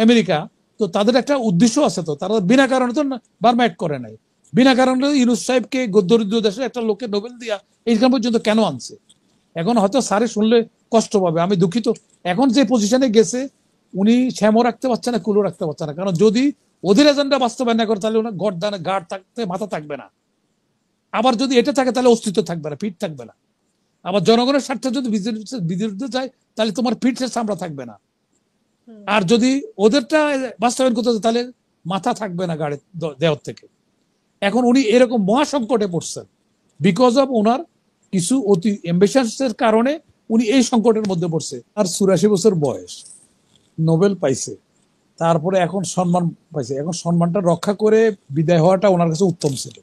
America, তো তাদের একটা উদ্দেশ্য আছে, তো তারা বিনা কারণে তো বার্মা অ্যাড করে নাই। বিনা কারণে ইউনূস সাহেবকে দরিদ্র দেশের একটা লোককে নোবেল দিয়া এইখান পর্যন্ত কেন আনছে? এখন হয়তো স্যারে শুনলে কষ্ট পাবে, আমি দুঃখিত। এখন যে পজিশনে গেছে উনি শ্যামও রাখতে পারছে না, কুলো রাখতে পারছে না, কারণ যদি ওদের এজেন্ডা বাস্তবায়ন না করে তাহলে ওনার গার্ড থাকতে মাথা থাকবে না। আবার যদি এটা থাকে তাহলে অস্তিত্ব থাকবে না, পিঠ থাকবে না। আবার জনগণের স্বার্থে যদি বিরুদ্ধে যায় তাহলে তোমার পিঠের চামড়া থাকবে না। আর যদি ওদেরটা বাস্তবায়ন করতে তাহলে মাথা থাকবে না গাড়ি দেওয়ার থেকে। এখন উনি এরকম মহাসংকটে পড়ছেন বিকজ অফ ওনার কিছু অতি অ্যাম্বিশনসের কারণে উনি এই সংকটের মধ্যে পড়ছে। আর 84 বছর বয়স, নোবেল পাইছে, তারপরে এখন সম্মান পাইছে, এখন সম্মানটা রক্ষা করে বিদায় হওয়াটা ওনার কাছে উত্তম ছিল।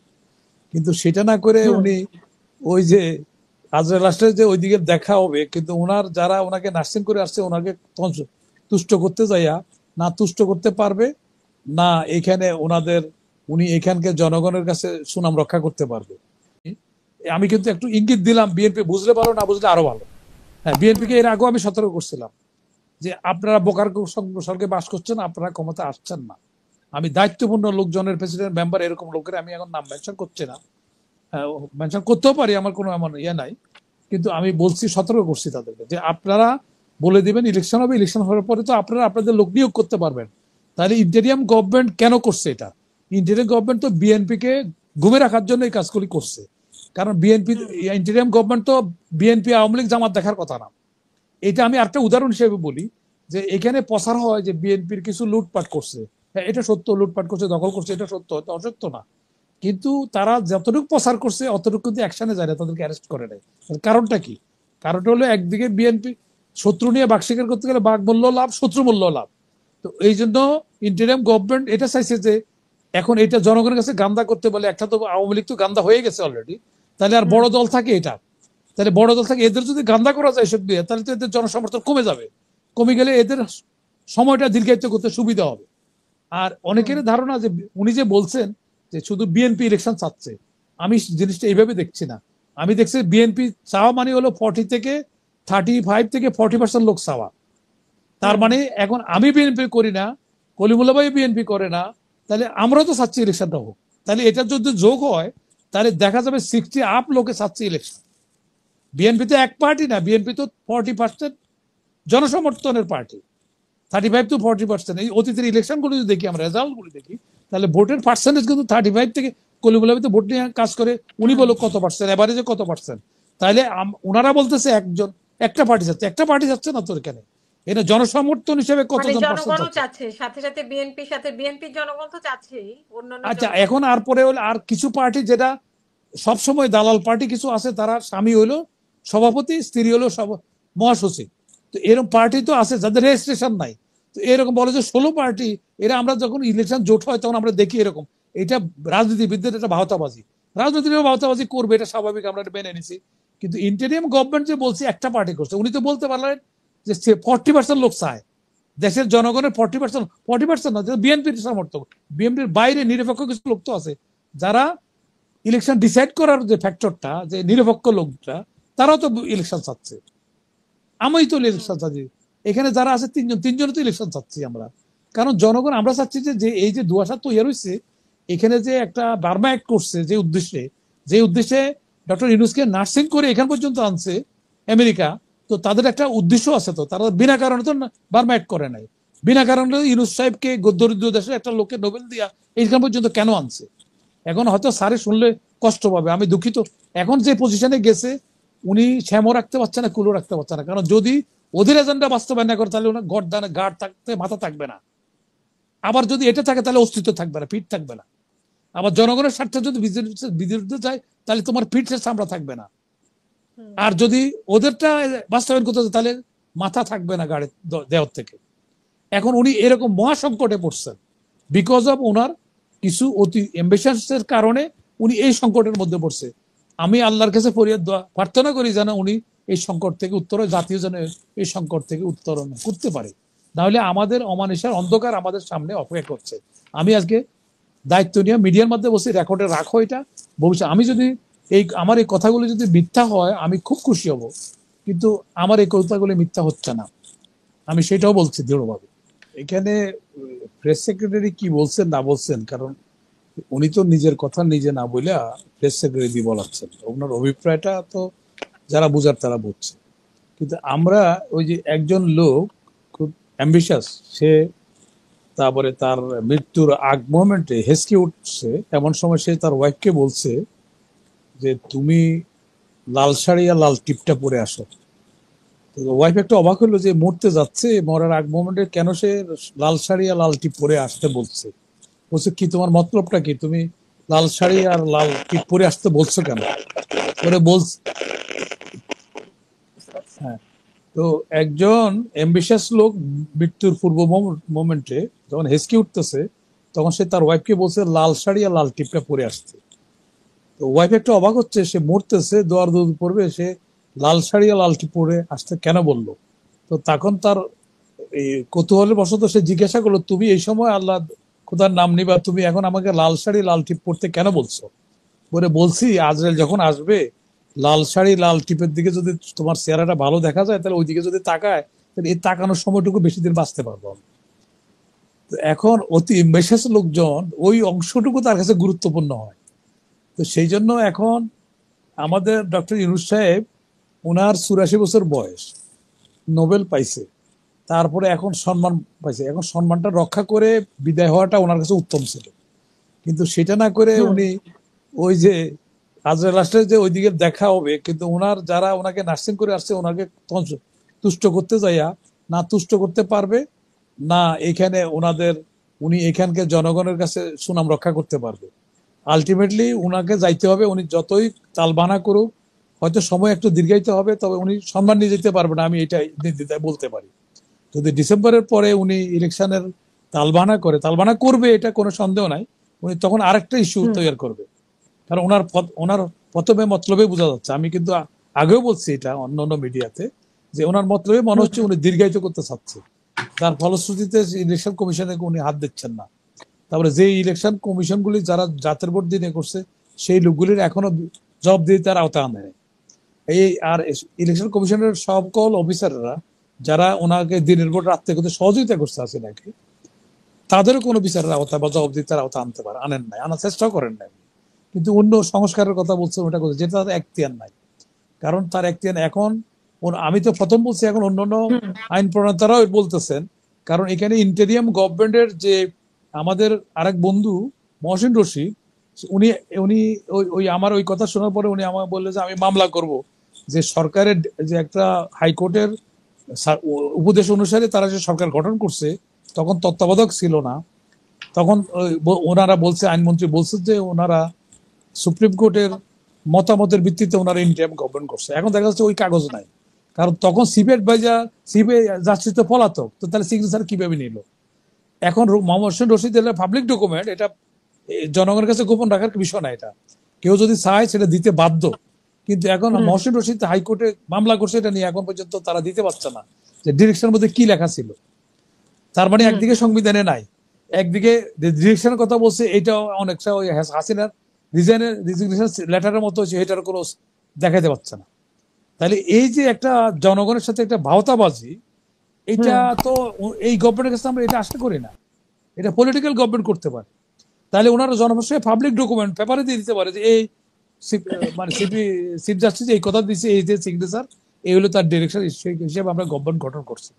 কিন্তু সেটা না করে উনি ওই যে আজরাইল রাষ্ট্রের যে ওইদিকে দেখা হবে, কিন্তু ওনার যারা ওনাকে নার্সিং করে আসছে ওনাকে তুষ্ট করতে যাইয়া না তুষ্ট করতে পারবে, না এখানে ওনাদের উনি এখানকার জনগণের কাছে সুনাম রক্ষা করতে পারবে। আমি কিন্তু একটু ইঙ্গিত দিলাম, বিএনপি বুঝলে ভালো, না বুঝলে আরো ভালো। হ্যাঁ, বিএনপিকে এর আগেও আমি সতর্ক করছিলাম যে আপনারা বোকার সঙ্গে বাস করছেন, আপনারা ক্ষমতা আসছেন না। আমি দায়িত্বপূর্ণ লোকজনের প্রেসিডেন্ট মেম্বার এরকম লোকের আমি এখন নাম মেনশন করছি না, মেনশন করতেও পারি, আমার কোনো এমন ইয়ে নাই, কিন্তু আমি বলছি, সতর্ক করছি তাদেরকে যে আপনারা বলে দিবেন ইলেকশন হবে, ইলেকশন হওয়ার পরে তো আপনারা আপনাদের লোক নিয়োগ করতে পারবেন। তাহলে ইন্টেরিয়াম গভর্নমেন্ট কেন করছে এটা? ইন্টেরিয়াম গভর্নমেন্ট তো বিএনপিকে ঘুমে রাখার জন্য এই কাজগুলি করছে, কারণ বিএনপি ইন্টেরিয়াম গভর্নমেন্ট তো বিএনপি আওয়ামী লীগ জামাত দেখার কথা না। এটা আমি একটা উদাহরণ হিসেবে বলি যে এখানে প্রচার হয় যে বিএনপির কিছু লুটপাট করছে, হ্যাঁ এটা সত্য, লুটপাট করছে, দখল করছে, এটা সত্য, অসত্য না। কিন্তু তারা যতটুকু প্রচার করছে অতটুকু কিন্তু অ্যাকশনে যায় না, তাদেরকে অ্যারেস্ট করে নেয়। কারণটা কি? কারণটা হলো একদিকে বিএনপি শত্রু নিয়ে বাঘ শিকার করতে গেলে বাঘ মূল্য লাভ, শত্রু মূল্য লাভ। তো এই জন্য ইন্টারিয়াম গভর্নমেন্ট এটা চাইছে যে এখন এটা জনগণের কাছে গান্দা করতে বলে, একটা তো আওয়ামী লীগ তো গান্দা হয়ে গেছে অলরেডি, তাহলে আর বড় দল থাকে এটা, তাহলে বড় দল থাকে, এদের যদি গান্দা করা যায় এসব দিয়ে তাহলে তো এদের জনসমর্থন কমে যাবে, কমে গেলে এদের সময়টা দীর্ঘায়িত করতে সুবিধা হবে। আর অনেকের ধারণা যে উনি যে বলছেন যে শুধু বিএনপি ইলেকশন চাচ্ছে, আমি জিনিসটা এইভাবে দেখছি না। আমি দেখছি বিএনপি চাওয়া মানে হলো 40 থেকে 35 থেকে 40% লোক চাওয়া। তার মানে এখন আমি বিএনপি করি না, কলিমুল্লাহ ভাই বিএনপি করে না, তাহলে আমরাও তো চাচ্ছি ইলেকশনটা হোক। তাহলে এটা যদি যোগ হয় তাহলে দেখা যাবে 60 আপ লোকে চাচ্ছে ইলেকশন। বিএনপি তো এক পার্টি না, বিএনপি তো 40% জনসমর্থনের পার্টি, 35 to 40%। এই অতীতের ইলেকশন গুলো যদি দেখি, আমরা রেজাল্ট গুলো দেখি, তাহলে ভোটের পার্সেন্টেজ কিন্তু 35 থেকে, কলিমুল্লাহ ভোট নিয়ে কাজ করে, উনি বলো কত পার্সেন্ট, এভারেজে কত পার্সেন্ট। তাহলে ওনারা বলতেছে একটা পার্টি যাচ্ছে, একটা পার্টি যাচ্ছে না তো এখানে, এটা জনসমর্থন হিসেবে কতজন জনগণও চাচ্ছে, সাথে সাথে বিএনপির জনগণ তো চাচ্ছেই, অন্যান্য আচ্ছা, এখন আর পরে হলো আর কিছু পার্টি যেটা সবসময় দালাল পার্টি কিছু আছে, তারা স্বামী হইলো সভাপতি, স্ত্রী হলো মহাসচিব। তো এরকম পার্টি তো আছে যাদের রেজিস্ট্রেশন নাই। তো এরকম বলে যে 16 পার্টি, এরা আমরা যখন ইলেকশন জোট হয় তখন আমরা দেখি এরকম। এটা রাজনীতিবিদদের এটা ভাওতাবাজি, রাজনীতির ভাওতাবাজি করবে, এটা স্বাভাবিক, আমরা এটা মেনে নিছি। কিন্তু ইন্টেরিয়াম গভর্নমেন্ট যে বলছে একটা পার্টি করছে, উনি তো বলতে পারলেন যে 40% লোক চায়, দেশের জনগণের 40% না, বিএনপির সমর্থক, বিএনপির বাইরে নিরপেক্ষ কিছু লোক তো আছে যারা ইলেকশন ডিসাইড করার যে ফ্যাক্টরটা, যে নিরপেক্ষ লোকটা, তারাও তো ইলেকশন চাচ্ছে। আমি তো ইলেকশন চাচ্ছি, এখানে যারা আছে তিনজন তো ইলেকশন চাচ্ছি আমরা। কারণ জনগণ আমরা চাচ্ছি যে এই যে দুয়াশা তৈরি হয়েছে, এখানে যে একটা বার্মা অ্যাক্ট করছে যে উদ্দেশ্যে ডক্টর ইউনূসকে নার্সিং করে এখান পর্যন্ত আনছে আমেরিকা, তো তাদের একটা উদ্দেশ্য আছে, তো তারা বিনা কারণে তো বার্মা অ্যাক্ট করে নাই। বিনা কারণে ইউনূস সাহেবকে দরিদ্র দেশের একটা লোককে নোবেল দিয়া এইখান পর্যন্ত কেন আনছে? এখন হয়তো স্যারে শুনলে কষ্ট পাবে, আমি দুঃখিত। এখন যে পজিশনে গেছে উনি শ্যামও রাখতে পারছে না, কুলো রাখতে পারছে না, কারণ যদি ওদের এজেন্ডা বাস্তবায়ন না করে তাহলে ওনার গার্ড থাকতে মাথা থাকবে না। আবার যদি এটা থাকে তাহলে অস্তিত্ব থাকবে না, পিঠ থাকবে না। আবার জনগণের স্বার্থে যদি বিরুদ্ধে যায় তাহলে তোমার পিঠের চামড়া থাকবে না। আর যদি ওদেরটা বাস্তবায়ন করতে তাহলে মাথা থাকবে না গাড়ি দেওয়ার থেকে। এখন উনি এরকম মহাসংকটে পড়ছেন বিকজ অফ ওনার কিছু অতি অ্যাম্বিশনসের কারণে উনি এই সংকটের মধ্যে পড়ছে। আমি আল্লাহর কাছে ফরিয়াদ প্রার্থনা করি যেন উনি এই সংকট থেকে জাতীয় যেন এই সংকট থেকে উত্তরণ করতে পারে, নাহলে আমাদের অমানিসার অন্ধকার আমাদের সামনে অপেক্ষা করছে। আমি আজকে দায়িত্ব নিয়ে মিডিয়ার মধ্যে বসে রেকর্ডে রাখো এটা, ভবিষ্যৎ আমি যদি আমার এই কথাগুলো যদি মিথ্যা হয় আমি খুব খুশি হব, কিন্তু আমার এই কথাগুলো মিথ্যা হচ্ছে না, আমি সেটাও বলছি দৃঢ়ভাবে। এখানে প্রেস সেক্রেটারি কি বলছেন না বলছেন, কারণ উনি তো নিজের কথা নিজে না বলে প্রেস সেক্রেটারি দিয়ে বলাচ্ছেন, ওনার অভিপ্রায়টা তো যারা বুঝার তারা বুঝছে। কিন্তু আমরা ওই যে একজন লোক খুব অ্যাম্বিশাস, সে তারপরে তার মৃত্যুর আগ মোমেন্টে হেসকে উঠছে, এমন সময় সে তার ওয়াইফকে বলছে যে তুমি লাল শাড়ি আর লাল টিপটা পরে আসো। ওয়াইফ একটু অবাক হলো যে মরতে যাচ্ছে, মরার আগ মোমেন্টে কেন সে লাল শাড়ি আর লাল টিপ পরে আসতে বলছে। বলছে কি তোমার মতলবটা কি, তুমি লাল শাড়ি আর লাল টিপ পরে আসতে বলছো কেন? পরে বলছে, হ্যাঁ। তো একজন এম্বিশাস লোক মৃত্যুর পূর্ব মোমেন্টে যখন হেসকে উঠতেছে, তখন সে তার ওয়াইফকে বলছে লাল শাড়ি আর লাল টিপটা পরে আসছে। তো ওয়াইফ একটু অবাক হচ্ছে, সে মরতেছে, দোয়ার দুধ পড়বে, সে লাল শাড়ি আর লাল টিপ পরে আসতে কেন বললো? তো তখন তার এই কৌতূহলের বশত সে জিজ্ঞাসা করলো, তুমি এই সময় আল্লাহ খোদার নাম নিবা, তুমি এখন আমাকে লাল শাড়ি লাল টিপ পরতে কেন বলছো? বলে বলছি আজরাইল যখন আসবে, লাল শাড়ি লাল টিপের দিকে যদি তোমার চেহারাটা ভালো দেখা যায়, তাহলে ওইদিকে যদি তাকায়, তাহলে এই তাকানোর সময়টুকু বেশি দিন বাঁচতে পারবো আমি। তো এখন অতি মেশাস লোকজন ওই অংশটুকু তার কাছে গুরুত্বপূর্ণ হয়। তো সেই জন্য এখন আমাদের ডক্টর ইউনূস সাহেব, ওনার 84 বছর বয়স, নোবেল পাইছে, তারপরে এখন সম্মান পাইছে, এখন সম্মানটা রক্ষা করে বিদায় হওয়াটা ওনার কাছে উত্তম ছিল। কিন্তু সেটা না করে উনি ওই যে আজরাইল আসলে যে ওইদিকে দেখা হবে, কিন্তু ওনার যারা ওনাকে নার্সিং করে আসছে, ওনাকে তুষ্ট করতে যাইয়া না তুষ্ট করতে পারবে, না এখানে ওনাদের উনি এখানকার জনগণের কাছে সুনাম রক্ষা করতে পারবে। আলটিমেটলি উনাকে যাইতে হবে, উনি যতই তালবানা করুক, হয়তো সময় একটু দীর্ঘায়িত হবে, তবে উনি সম্মান নিয়ে যেতে পারবে না, আমি এটা নির্দ্বিধায় বলতে পারি। যদি ডিসেম্বরের পরে উনি ইলেকশনের তালবানা করবে, এটা কোনো সন্দেহ নাই, উনি তখন আরেকটা ইস্যু তৈরি করবে। কারণ ওনার প্রথমে মতলবে বোঝা যাচ্ছে, আমি কিন্তু আগেও বলছি এটা অন্য অন্য মিডিয়াতে, যে ওনার মতলবে মনে হচ্ছে উনি দীর্ঘায়িত করতে চাচ্ছে, যার ফলশ্রুতিতে ইলেকশন কমিশনে উনি হাত দিচ্ছেন না। তারপরে যে ইলেকশন কমিশনগুলি যারা জাতের ভোট দিয়ে করছে, সেই লোকগুলির এখনো জবাবদিহিতার আওতা আনে নাই। এই আর ইলেকশন কমিশনের সকল অফিসাররা যারা ওনাকে দিনের ভোট রাত্রে করতে সহযোগিতা করছে আছে নাকি, তাদেরও কোনো বিচারের আওতা বা জবাবদিহিতার আওতা আনেন নাই, আনার চেষ্টাও করেন নাই। কিন্তু অন্য সংস্কারের কথা বলছেন, ওটা করছে, যেটা তার এখতিয়ার নাই। কারণ তার এখতিয়ার এখন, আমি তো প্রথম বলছি, এখন অন্যান্য আইন প্রণেতারাও বলতেছেন। কারণ এখানে ইন্টেরিয়াম গভর্নমেন্টের যে আমাদের আরেক বন্ধু মহসিন রশিদ, উনি উনি ওই আমার ওই কথা শোনার পরে উনি আমাকে বললেন যে আমি মামলা করব, যে সরকারের যে একটা হাইকোর্টের উপদেশ অনুসারে তারা যে সরকার গঠন করছে, তখন তত্ত্বাবধায়ক ছিল না, তখন ওনারা বলছে, আইনমন্ত্রী বলছে যে ওনারা সুপ্রিম কোর্টের মতামতের ভিত্তিতে ওনারা ইন্টারিম গভর্নমেন্ট করছে। এখন দেখা যাচ্ছে ওই কাগজ নাই, কারণ তখন সিবিআই জাস্টিস তো পলাতক, তো তাহলে সিগনেচার কিভাবে নিল? এখন মোহাম্মদ হোসেন রশিদ পাবলিক ডকুমেন্ট, এটা জনগণের কাছে গোপন রাখার বিষয় না, এটা কেউ যদি চায় সেটা দিতে বাধ্য। কিন্তু এখন মহসিন রশিদ হাইকোর্টে মামলা করছে, এটা নিয়ে এখন পর্যন্ত তারা দিতে পারছে না যে ডিরেকশনের মধ্যে কি লেখা ছিল। তার মানে একদিকে সংবিধানে নাই, একদিকে ডিরেকশনের কথা বলছে, এটা অনেকটা ওই হাসিনার রিজিগনেশন লেটারের মতো হচ্ছে, এটার কোনো দেখাতে পারছে না। তাহলে এই যে একটা জনগণের সাথে একটা ভাওতাবাজি, এটা তো এই গভর্নমেন্টের কাছে আমরা এটা আশা করি না। এটা পলিটিক্যাল গভর্নমেন্ট করতে পারে, তাহলে ওনারা জনপ্রশাসনে পাবলিক ডকুমেন্ট পেপারে দিয়ে দিতে পারে যে এই মানে চিফ জাস্টিস এই কথা দিচ্ছে, এই যে সিগনেচার, এই হলো তার ডিরেকশন হিসেবে আমরা গভর্নমেন্ট গঠন করছি।